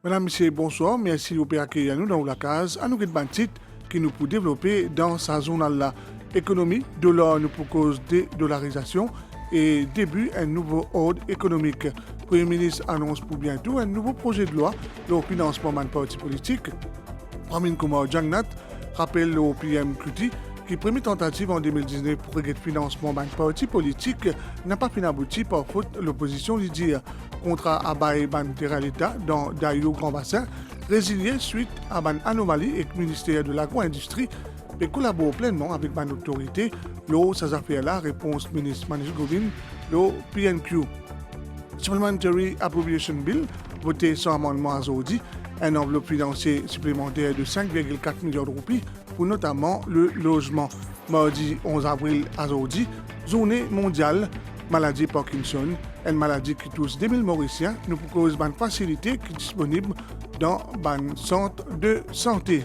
Madame, Monsieur, bonsoir. Merci de vous accueillir nous dans la case. À nous une titre qui nous peut développer dans sa zone-là. Économie, dollar nous pour cause dédollarisation et début un nouveau ordre économique. Le Premier ministre annonce pour bientôt un nouveau projet de loi le financement d'un parti politique. Ramin Kumar Jangnat rappelle le PM Kuti qui première tentative en 2019 pour régler le financement d'un parti politique n'a pas fini abouti par faute de l'opposition lui dire. Contrat à Baye Ban Terra l'État dans Daïo Grand Bassin, résilié suite à une anomalie et le ministère de l'Agro-Industrie et collabore pleinement avec une autorité. L'eau, ça a fait la réponse ministre Manish Govin, le PNQ. Supplementary Appropriation Bill, voté sans amendement à Zodi, un enveloppe financier supplémentaire de 5,4 milliards de roupies pour notamment le logement. Mardi 11 avril à Zodi, journée mondiale maladie Parkinson, une maladie qui touche 2000 Mauriciens, nous propose une facilité qui est disponible dans un centre de santé.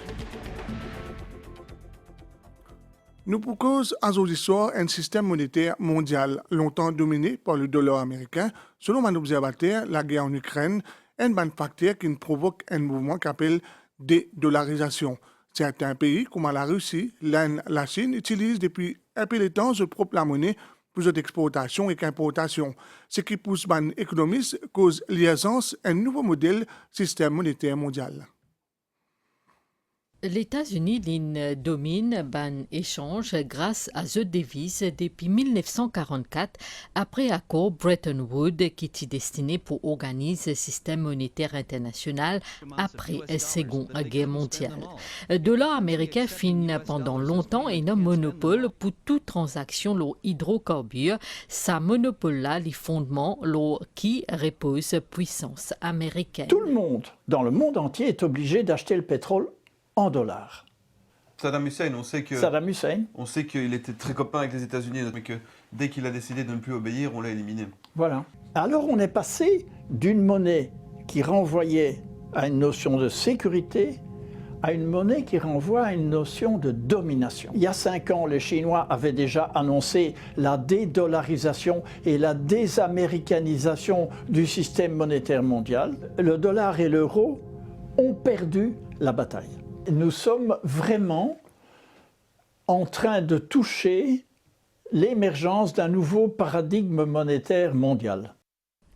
Nous proposons à aujourd'hui soir un système monétaire mondial longtemps dominé par le dollar américain. Selon un observateur, la guerre en Ukraine est un facteur qui provoque un mouvement qui appelle dédollarisation. Certains pays, comme la Russie, l'Inde, la Chine, utilisent depuis un peu de temps leur propre monnaie plus d'exportation et qu'importation. Ce qui pousse les économistes cause liaisance un nouveau modèle système monétaire mondial. Les États-Unis dominent ban échange grâce à cette devise depuis 1944 après accord Bretton Woods qui était destiné pour organiser le système monétaire international après la Seconde Guerre mondiale. Le dollar américain fin pendant longtemps un monopole pour toute transaction hydrocarbures. Sa monopole-là, les fondements qui repose puissance américaine. Tout le monde, dans le monde entier, est obligé d'acheter le pétrole en dollars. Saddam Hussein, on sait qu'il était très copain avec les États-Unis, mais que dès qu'il a décidé de ne plus obéir, on l'a éliminé. Voilà. Alors on est passé d'une monnaie qui renvoyait à une notion de sécurité à une monnaie qui renvoie à une notion de domination. Il y a 5 ans, les Chinois avaient déjà annoncé la dédollarisation et la désaméricanisation du système monétaire mondial. Le dollar et l'euro ont perdu la bataille. Nous sommes vraiment en train de toucher l'émergence d'un nouveau paradigme monétaire mondial.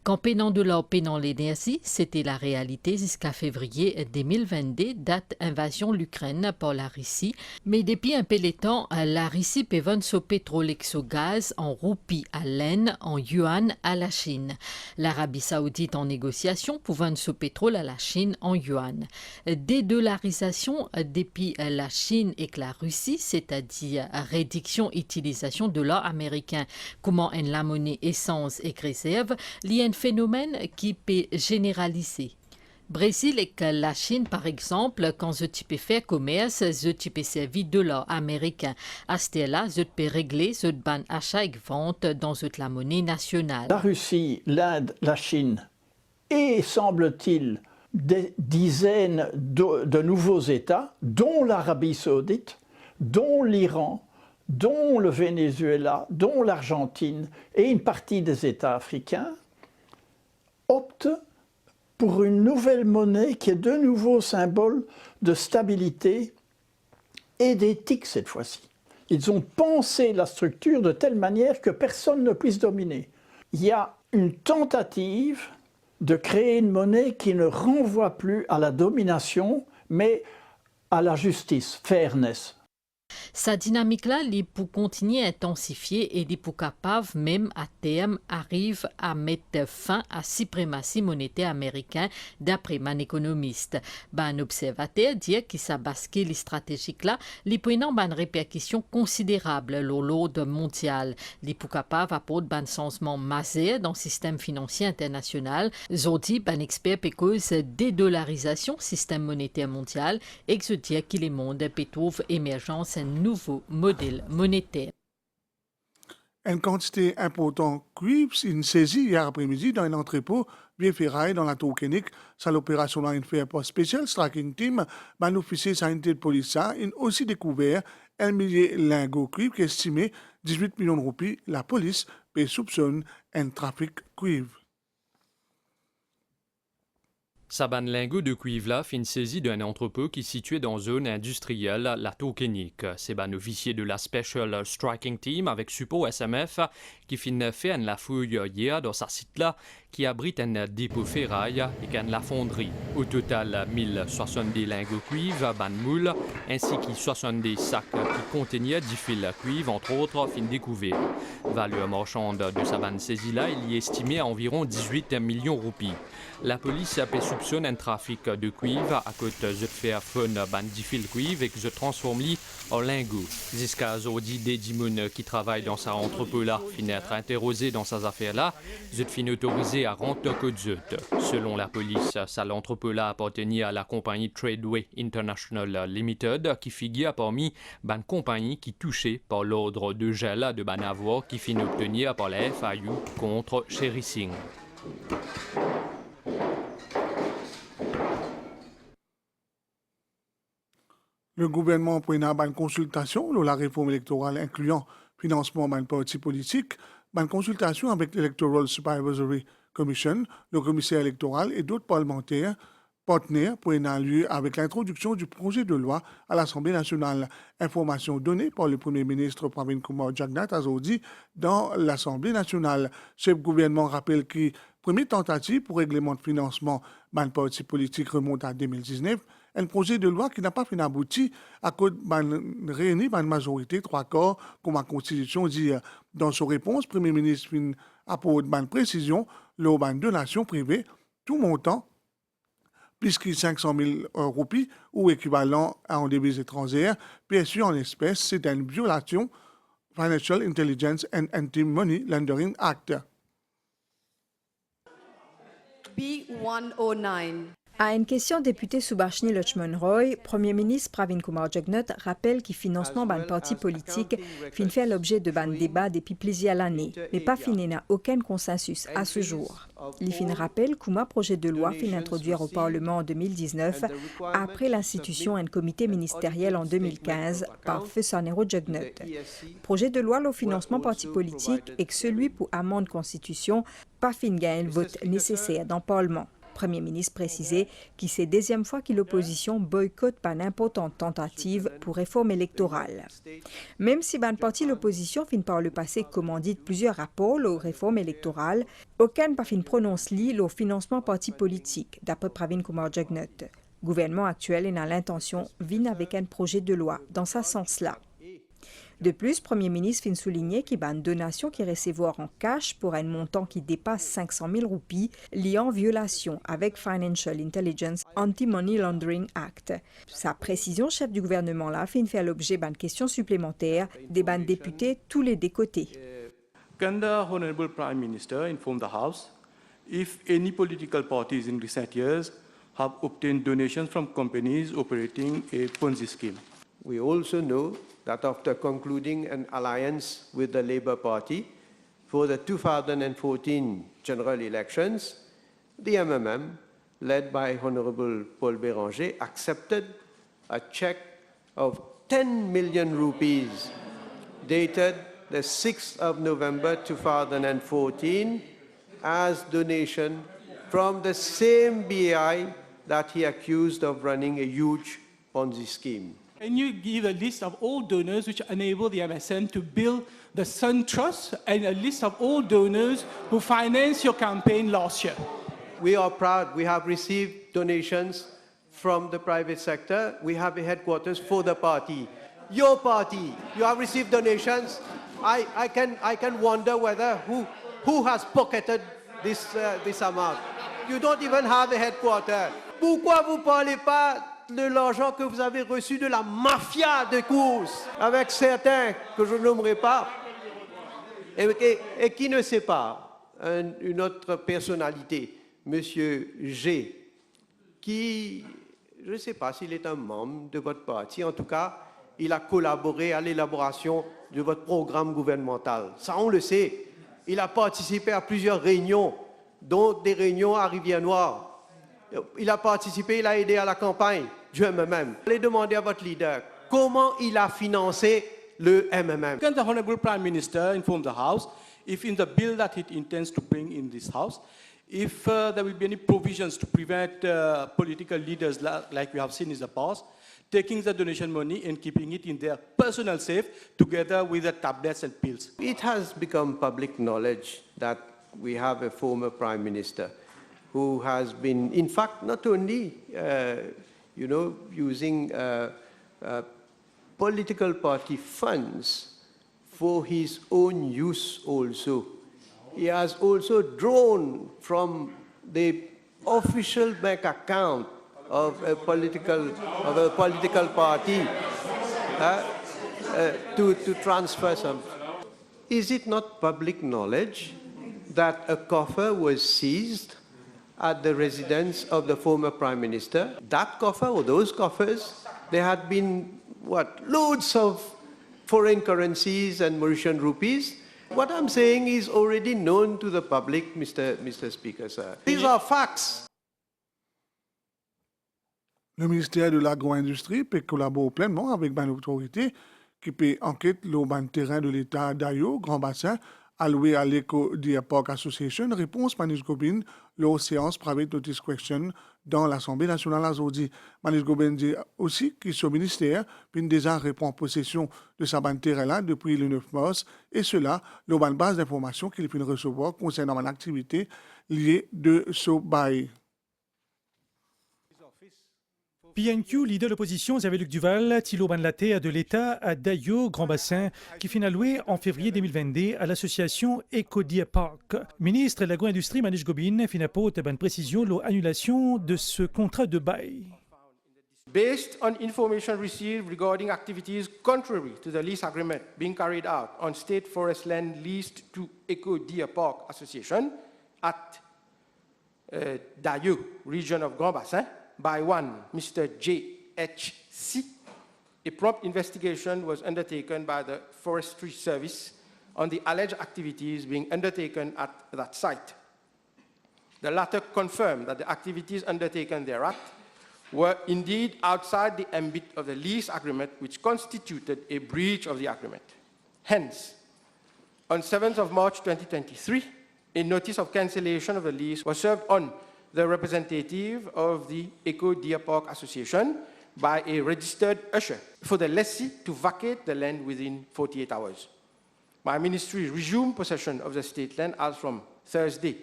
Quand payant de l'or, payant l'énergie, c'était la réalité jusqu'à février 2022, date invasion de l'Ukraine par la Russie. Mais depuis un peu de temps, la Russie peut vendre son pétrole et son gaz en roupies à l'Inde, en yuan à la Chine. L'Arabie Saoudite en négociation pour vendre son pétrole à la Chine en yuan. Dédollarisation depuis la Chine et la Russie, c'est-à-dire réduction utilisation de l'or américain, comment la monnaie essence et réserve, lié un phénomène qui peut généraliser. Brésil et la Chine, par exemple, quand tu peux faire commerce, tu peux servir de l'or américain. À ce là tu peux régler ce ban achat et vente dans la monnaie nationale. La Russie, l'Inde, la Chine et, semble-t-il, des dizaines de nouveaux États, dont l'Arabie Saoudite, dont l'Iran, dont le Venezuela, dont l'Argentine et une partie des États africains, optent pour une nouvelle monnaie qui est de nouveau symbole de stabilité et d'éthique cette fois-ci. Ils ont pensé la structure de telle manière que personne ne puisse dominer. Il y a une tentative de créer une monnaie qui ne renvoie plus à la domination, mais à la justice, fairness. Sa dynamique-là, il peut continuer à intensifier et il peut capable, même à terme, arrive à mettre fin à la suprématie monétaire américaine, d'après un économiste. Un observateur dit que sa bascule stratégique-là, il peut avoir une répercussion considérable sur l'ordre mondial. Il peut capable d'apporter un changement majeur dans le système financier international. Aujourd'hui, un expert peut cause dédollarisation du système monétaire mondial et que dit que le monde peut trouver émergence un nouveau modèle monétaire. Une quantité importante de cuivre est saisie hier après-midi dans un entrepôt bien ferraille dans la tour Kénic. C'est l'opération a fait par Special Striking Team. L'officier sanitaire de police a aussi découvert un millier de lingots cuivre qui est estimé 18 millions de roupies. La police soupçonne un trafic cuivre. Saban lingot de cuivre là fin saisie d'un entrepôt qui est situé dans une zone industrielle, la Tokenik. C'est ban officier de la Special Striking Team avec support SMF qui fin fait la fouille hier dans sa site là qui abrite un dépôt ferraille et la fonderie. Au total, 1070 lingots cuivre, ban moule, ainsi que 70 sacs qui contenaient 10 fils cuivre, entre autres, fin découvert. Valeur marchande de Saban saisie là, il y est estimé à environ 18 millions de roupies. La police soupçonne un trafic de cuivre à cause de faire fun ban 10 fils cuivre et que se transforme en lingots. Jusqu'à aujourd'hui, des dimons qui travaillent dans sa entrepôt là, fin être interrogés dans ces affaires là, zut fin autorisé à rentrer code zut. Selon la police, ça l'entrepôt là appartenait à la compagnie Tradeway International Limited qui figure parmi ban compagnie qui touchait par l'ordre de gel de ban avoir qui fin obtenir par la FIU contre Sherry Singh. Le gouvernement prend une consultation sur la réforme électorale incluant financement d'un parti politique, une consultation avec l'Electoral Supervisory Commission, le commissaire électoral et d'autres parlementaires partenaires pour un lieu avec l'introduction du projet de loi à l'Assemblée nationale. Information donnée par le Premier ministre Pravin Kumar Jagnnath aujourd'hui dans l'Assemblée nationale. Ce gouvernement rappelle que première tentative pour règlement de financement d'un parti politique remonte à 2019. Un projet de loi qui n'a pas fait aboutir à cause de réunir une majorité, 3/4, comme la Constitution dit. Dans sa réponse, le Premier ministre apporte une précision, lors d'une donation privée, tout montant, plus que 500 000 roupies ou équivalent à un devises étrangères, perçu en espèces, c'est une violation Financial Intelligence and Anti-Money Laundering Act. B109. À une question député Subhashini Lakshman Roy, Premier ministre Pravin Kumar Jagnnath rappelle que le financement d'un parti politique fin fait l'objet de ban débat depuis plusieurs années, mais pas fin n'a aucun consensus à ce jour. Il fin rappelle qu'un projet de loi fin introduire au Parlement en 2019 après l'institution d'un comité ministériel en 2015 par Feu Sanero Jagnnath. Projet de loi au financement parti politique et que celui pour amende constitution pas fin gagne le vote nécessaire dans le Parlement. Premier ministre précisait que c'est la deuxième fois que l'opposition boycotte par une importante tentative pour réforme électorale. Même si ban parti l'opposition fin par le passé commandite plusieurs rapports aux réformes électorales, aucun pas fin prononce le financement parti politique, d'après Pravin Kumar Jagnnath. Le gouvernement actuel a l'intention vient avec un projet de loi dans ce sens-là. De plus, le Premier ministre fin souligner qu'il y a une donation qui recevoir en cash pour un montant qui dépasse 500 000 roupies lié en violation avec Financial Intelligence Anti-Money Laundering Act. Sa précision, chef du gouvernement là, fin fait l'objet d'une question supplémentaire des ban députés tous les deux côtés. Can the Honorable Prime Minister inform the House if any political parties in recent years have obtained donations from companies operating a Ponzi scheme? We also know that after concluding an alliance with the Labour Party for the 2014 general elections, the MMM, led by Honorable Paul Béranger, accepted a cheque of 10 million rupees dated the 6th of November 2014 as donation from the same BI that he accused of running a huge Ponzi scheme. Can you give a list of all donors which enable the MSN to build the Sun Trust and a list of all donors who financed your campaign last year? We are proud. We have received donations from the private sector. We have a headquarters for the party. Your party, you have received donations. I can wonder whether who has pocketed this amount. You don't even have a headquarter. Pourquoi vous parlez pas de l'argent que vous avez reçu de la mafia de course avec certains que je nommerai pas et qui ne sait pas, une autre personnalité, Monsieur G, qui, je ne sais pas s'il est un membre de votre parti, en tout cas, il a collaboré à l'élaboration de votre programme gouvernemental. Ça, on le sait. Il a participé à plusieurs réunions, dont des réunions à Rivière-Noire. Il a participé, il a aidé à la campagne du MMM. Allez demander à votre leader comment il a financé le MMM. Can the Honorable Prime Minister inform the House if in the bill that it intends to bring in this House, if there will be any provisions to prevent political leaders like we have seen in the past, taking the donation money and keeping it in their personal safe together with the tablets and pills? It has become public knowledge that we have a former Prime Minister who has been, in fact, not only, using political party funds for his own use also. He has also drawn from the official bank account of a political party to transfer some. Is it not public knowledge that a coffer was seized at the residence of the former Prime Minister? That coffer, or those coffers, there had been, loads of foreign currencies and Mauritian rupees. What I'm saying is already known to the public, Mr. Speaker, sir. These are facts. Le ministère de l'Agro-Industrie peut collaborer pleinement avec une autorité qui peut enquêter le terrain de l'État d'Ayo, Grand Bassin, alloué à l'Eco Deer Park Association. Réponse Manish Gobin, la séance Private Notice Question dans l'Assemblée nationale aujourd'hui. Manish Gobin dit aussi que ce ministère peut déjà reprendre possession de sa bande terrain-là depuis le 9 mars, et cela, la base d'informations qu'il peut recevoir concernant une activité liée de ce bail. PNQ, leader de l'opposition, Xavier-Luc Duval, Thilo Banlaté de l'État à Dayo, Grand Bassin, qui finit alloué en février 2022 à l'association Eco Deer Park. Ministre de l'Agro-Industrie, Manish Gobin, finit apporter une précision sur l'annulation de ce contrat de bail. Based on information received regarding activities contrary to the lease agreement being carried out on state forest land leased to Eco Deer Park Association at Dayo, region of Grand Bassin, by one Mr. J.H.C., a prompt investigation was undertaken by the Forestry Service on the alleged activities being undertaken at that site. The latter confirmed that the activities undertaken thereat were indeed outside the ambit of the lease agreement, which constituted a breach of the agreement. Hence, on 7th of March 2023, a notice of cancellation of the lease was served on the representative of the Eco Deer Park Association by a registered usher for the lessee to vacate the land within 48 hours. My ministry resumed possession of the state land as from Thursday,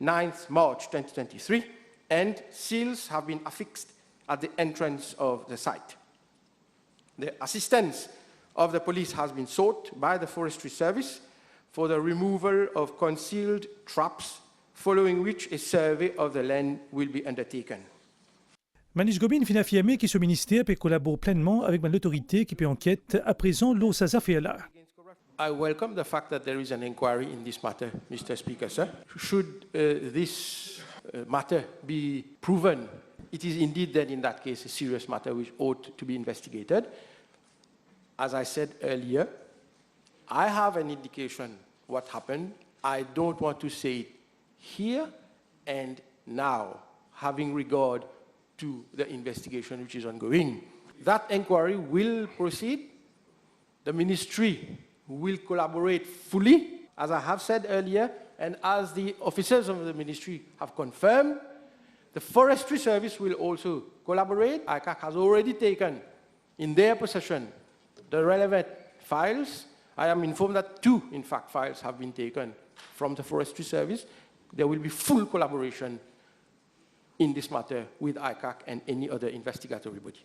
9th March 2023, and seals have been affixed at the entrance of the site. The assistance of the police has been sought by the Forestry Service for the removal of concealed traps, following which a survey of the land will be undertaken. Manish Gobin finit affirmer que ce ministère peut collaborer pleinement avec l'autorité qui peut enquête à présent l'eau sa affaire-là. I welcome the fact that there is an inquiry in this matter, Mr. Speaker, sir. Should this matter be proven, it is indeed then in that case a serious matter which ought to be investigated. As I said earlier, I have an indication what happened. I don't want to say it here and now, having regard to the investigation which is ongoing. That inquiry will proceed. The ministry will collaborate fully, as I have said earlier, and as the officers of the ministry have confirmed. The Forestry Service will also collaborate. ICAC has already taken in their possession the relevant files. I am informed that 2, in fact, files have been taken from the Forestry Service. There will be full collaboration in this matter with ICAC and any other investigatory body.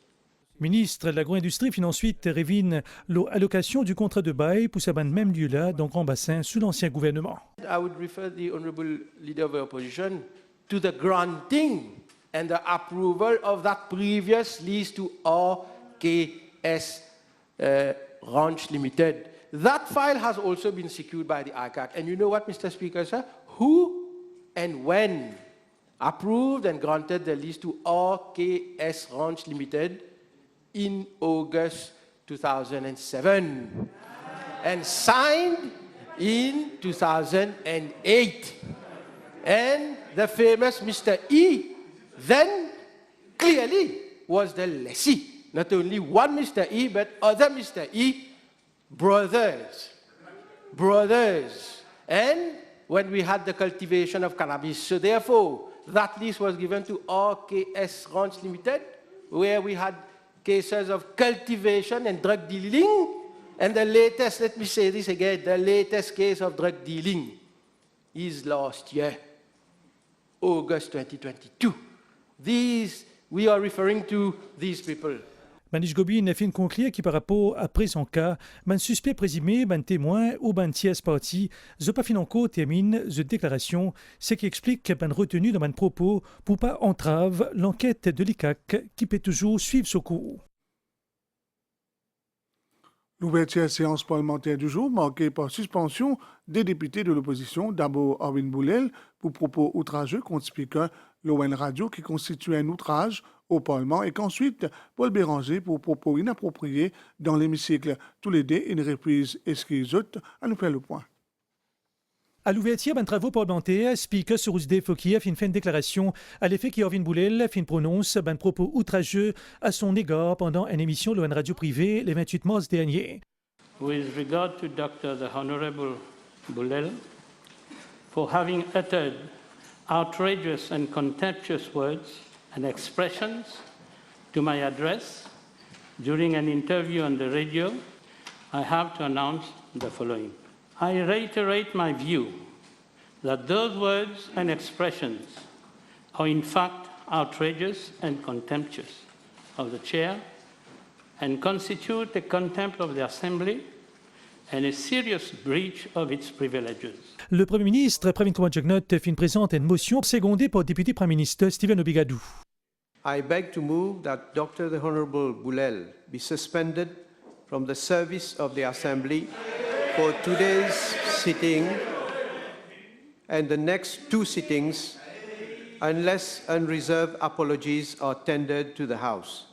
Ministre de l'Agro-Industrie finit ensuite révine l'allocation du contrat de bail pour sa bande même lieu-là dans Grand Bassin sous l'ancien gouvernement. I would refer the Honourable Leader of the Opposition to the granting and the approval of that previous lease to RKS Ranch Limited. That file has also been secured by the ICAC. And you know what, Mr. Speaker, sir? Who and when approved and granted the lease to RKS Ranch Limited in August 2007 and signed in 2008. And the famous Mr. E then clearly was the lessee. Not only one Mr. E, but other Mr. E, brothers. And when we had the cultivation of cannabis, so therefore, that lease was given to RKS Ranch Limited, where we had cases of cultivation and drug dealing. And the latest, let me say this again, the latest case of drug dealing is last year, August 2022. We are referring to these people. Manish Gobin fin conclure qui par rapport à présent cas, man suspect présumé, man témoin ou man tiers parti, the pas fin encore termine the déclaration, ce qui explique man retenu dans man propos pour pas entrave l'enquête de l'ICAC qui peut toujours suivre ce cours. L'ouverture séance parlementaire du jour marquée par suspension des députés de l'opposition, d'abord Arvin Boulel pour propos outrageux contre Speaker l'ON Radio qui constitue un outrage au Parlement et qu'ensuite Paul Béranger pour propos inappropriés dans l'hémicycle. Tous les deux, une reprise esquisette à nous faire le point. À l'ouverture d'un travaux parlementaire, Speaker Sourousde Fokia fait une déclaration à l'effet qu'Arvin Boulel fait une prononce d'un propos outrageux à son égard pendant une émission de l'ON Radio privée le 28 mars dernier. With regard to the Honorable Boulel for having uttered outrageous and contemptuous words and expressions to my address during an interview on the radio, I have to announce the following. I reiterate my view that those words and expressions are in fact outrageous and contemptuous of the chair and constitute a contempt of the Assembly and a serious breach of its privileges. Le Premier ministre Pravin Kumar Jugnauth présente une motion secondée par le député Premier ministre Stephen Obigadou. I beg to move that Dr. the Honorable Boulel be suspended from the service of the Assembly for today's sitting and the next two sittings unless unreserved apologies are tendered to the House.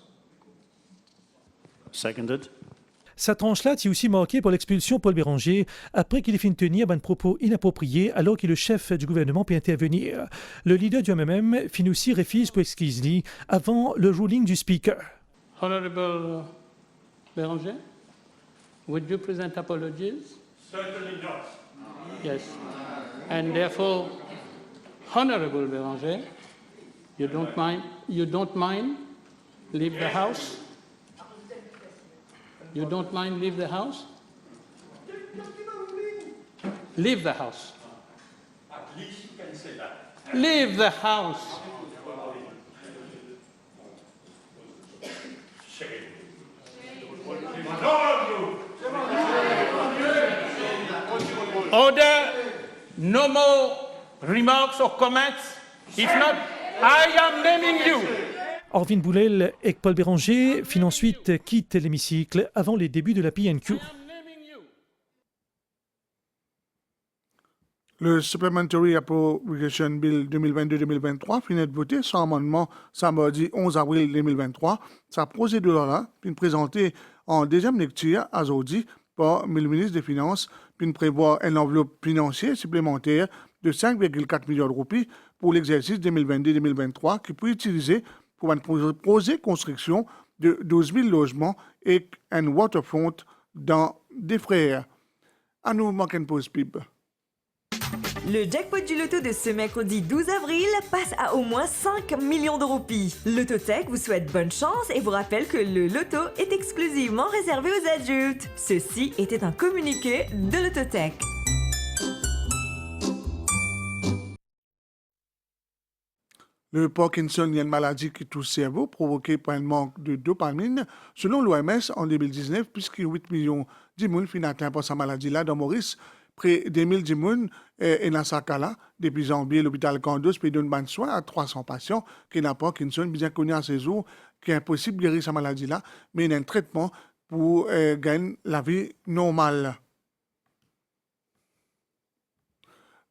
Seconded. Sa tranche-là est aussi marquée par l'expulsion de Paul Béranger après qu'il ait fait tenir un propos inapproprié alors que le chef du gouvernement peut intervenir. Le leader du MMM fin aussi refuse pour excuser avant le ruling du Speaker. Honorable Béranger, would you present apologies? Certainly not. Yes. And therefore, Honorable Béranger, you don't mind leave the House? You don't mind leave the House? Leave the House. At least you can say that. Leave the House. Order, no more remarks or comments. If not, I am naming you. Arvin Boulel et Paul Béranger fin ensuite quittent l'hémicycle avant les débuts de la PNQ. Le Supplementary Appropriation Bill 2022-2023 finit de voter sans amendement samedi 11 avril 2023. Sa procédure-là puis présentée en deuxième lecture à aujourd'hui par le ministre des Finances puis prévoit une enveloppe financière supplémentaire de 5,4 millions de roupies pour l'exercice 2022-2023 qui peut être utilisé pour un projet de construction de 12 000 logements et un waterfront dans des frères. À nous manquer une pause PIB. Le jackpot du loto de ce mercredi 12 avril passe à au moins 5 millions de roupies. Lototech vous souhaite bonne chance et vous rappelle que le loto est exclusivement réservé aux adultes. Ceci était un communiqué de Lototech. Le Parkinson est une maladie qui touche le cerveau provoquée par un manque de dopamine. Selon l'OMS, en 2019, puisque 8 millions de gens sont atteints par cette maladie-là dans Maurice, près de 1000 gens et dans ce cas-là, depuis janvier, l'hôpital Candos peut donner de soins à 300 patients qui n'ont pas Parkinson, bien connu à ces jours, qui est impossible de guérir cette maladie-là, mais il y a un traitement pour gagner la vie normale.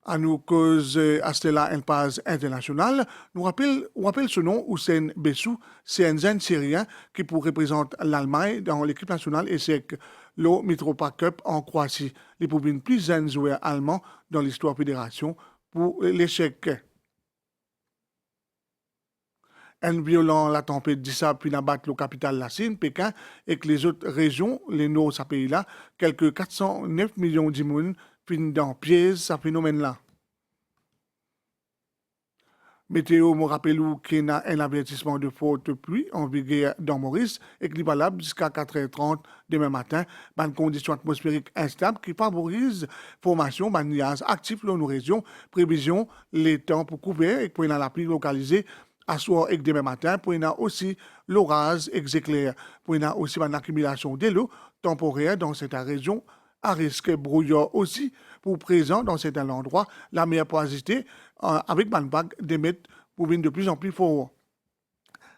À nous cause Astella en paz international, nous rappelle ce nom Hussein Bessou, c'est un jeune syrien qui représente l'Allemagne dans l'équipe nationale ESSEC, le Mitropa Cup en Croatie. Les pour une plus jeunes joueurs allemands dans l'histoire fédération pour l'échec. Un violent la tempête d'Issa puis n'abattre la capitale la Chine, Pékin, et que les autres régions, les nord de ce pays-là, quelques 409 millions d'immunes fin dans piège ce phénomène-là. Météo me rappelle qu'il y a un avertissement de forte pluie en vigueur dans Maurice et qui est valable jusqu'à 4h30 demain matin. Une condition atmosphérique instable qui favorise formation de nuages actifs dans nos régions. Prévision, les temps pour couvrir et pour la pluie localisée à soir et demain matin. Pour aussi l'orage et éclair. Pour aussi une accumulation de l'eau temporaire dans cette région. À risque brouillard aussi pour présent dans certains endroits, la mer peut exister avec une vague des mètres pour venir de plus en plus fort.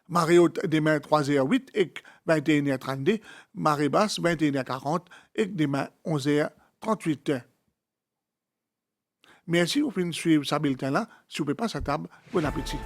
Marée haute demain 3h08 et 21h32, marée basse 21h40 et demain 11h38. Merci, vous pouvez suivre ce bulletin-là. Si vous ne pouvez pas sa table, bon appétit.